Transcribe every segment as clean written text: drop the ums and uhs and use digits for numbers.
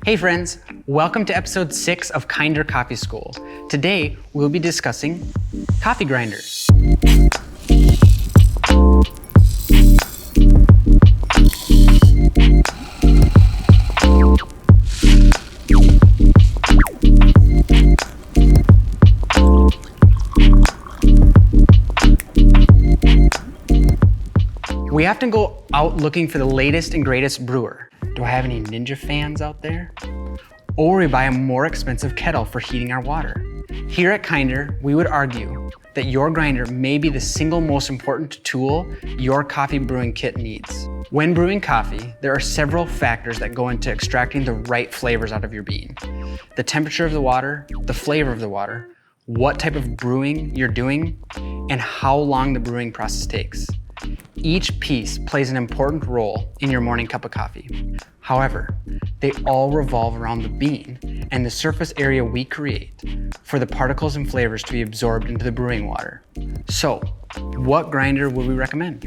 Hey friends, welcome to episode 6 of Kinder Coffee School. Today, we'll be discussing coffee grinders. We often go out looking for the latest and greatest brewer. Do I have any Ninja fans out there? Or we buy a more expensive kettle for heating our water. Here at Kinder, we would argue that your grinder may be the single most important tool your coffee brewing kit needs. When brewing coffee, there are several factors that go into extracting the right flavors out of your bean. The temperature of the water, the flavor of the water, what type of brewing you're doing, and how long the brewing process takes. Each piece plays an important role in your morning cup of coffee. However, they all revolve around the bean and the surface area we create for the particles and flavors to be absorbed into the brewing water. So, what grinder would we recommend?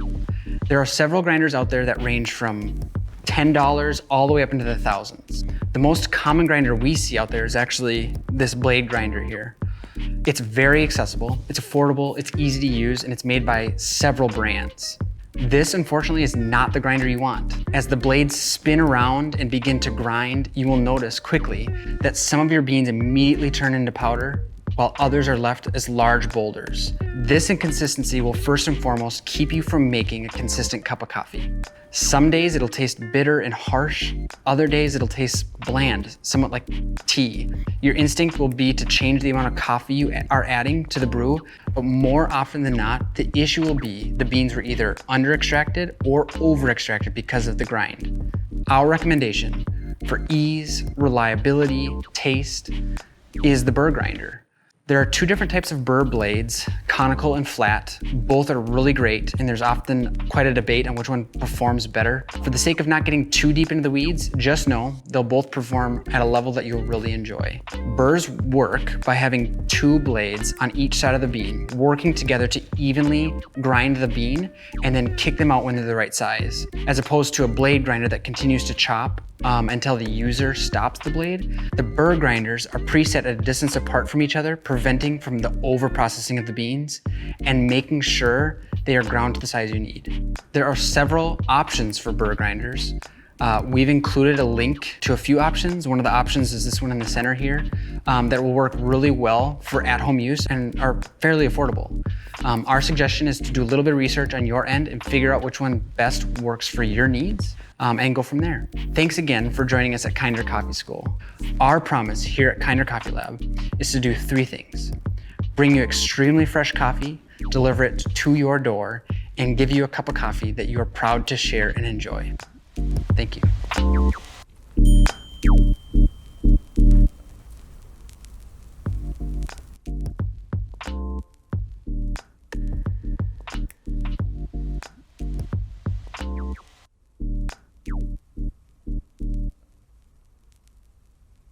There are several grinders out there that range from $10 all the way up into the thousands. The most common grinder we see out there is actually this blade grinder here. It's very accessible, it's affordable, it's easy to use, and it's made by several brands. This, unfortunately, is not the grinder you want. As the blades spin around and begin to grind, you will notice quickly that some of your beans immediately turn into powder, while others are left as large boulders. This inconsistency will first and foremost keep you from making a consistent cup of coffee. Some days it'll taste bitter and harsh. Other days it'll taste bland, somewhat like tea. Your instinct will be to change the amount of coffee you are adding to the brew, but more often than not, the issue will be the beans were either under-extracted or over-extracted because of the grind. Our recommendation for ease, reliability, taste is the Burr Grinder. There are two different types of Burr blades, conical and flat. Both are really great, and there's often quite a debate on which one performs better. For the sake of not getting too deep into the weeds, just know they'll both perform at a level that you'll really enjoy. Burrs work by having two blades on each side of the bean, working together to evenly grind the bean and then kick them out when they're the right size, as opposed to a blade grinder that continues to chop until the user stops the blade. The Burr grinders are preset at a distance apart from each other, preventing from the over-processing of the beans and making sure they are ground to the size you need. There are several options for Burr grinders. We've included a link to a few options. One of the options is this one in the center here that will work really well for at-home use and are fairly affordable. Our suggestion is to do a little bit of research on your end and figure out which one best works for your needs and go from there. Thanks again for joining us at Kinder Coffee School. Our promise here at Kinder Coffee Lab is to do 3 things: bring you extremely fresh coffee, deliver it to your door, and give you a cup of coffee that you are proud to share and enjoy. Thank you.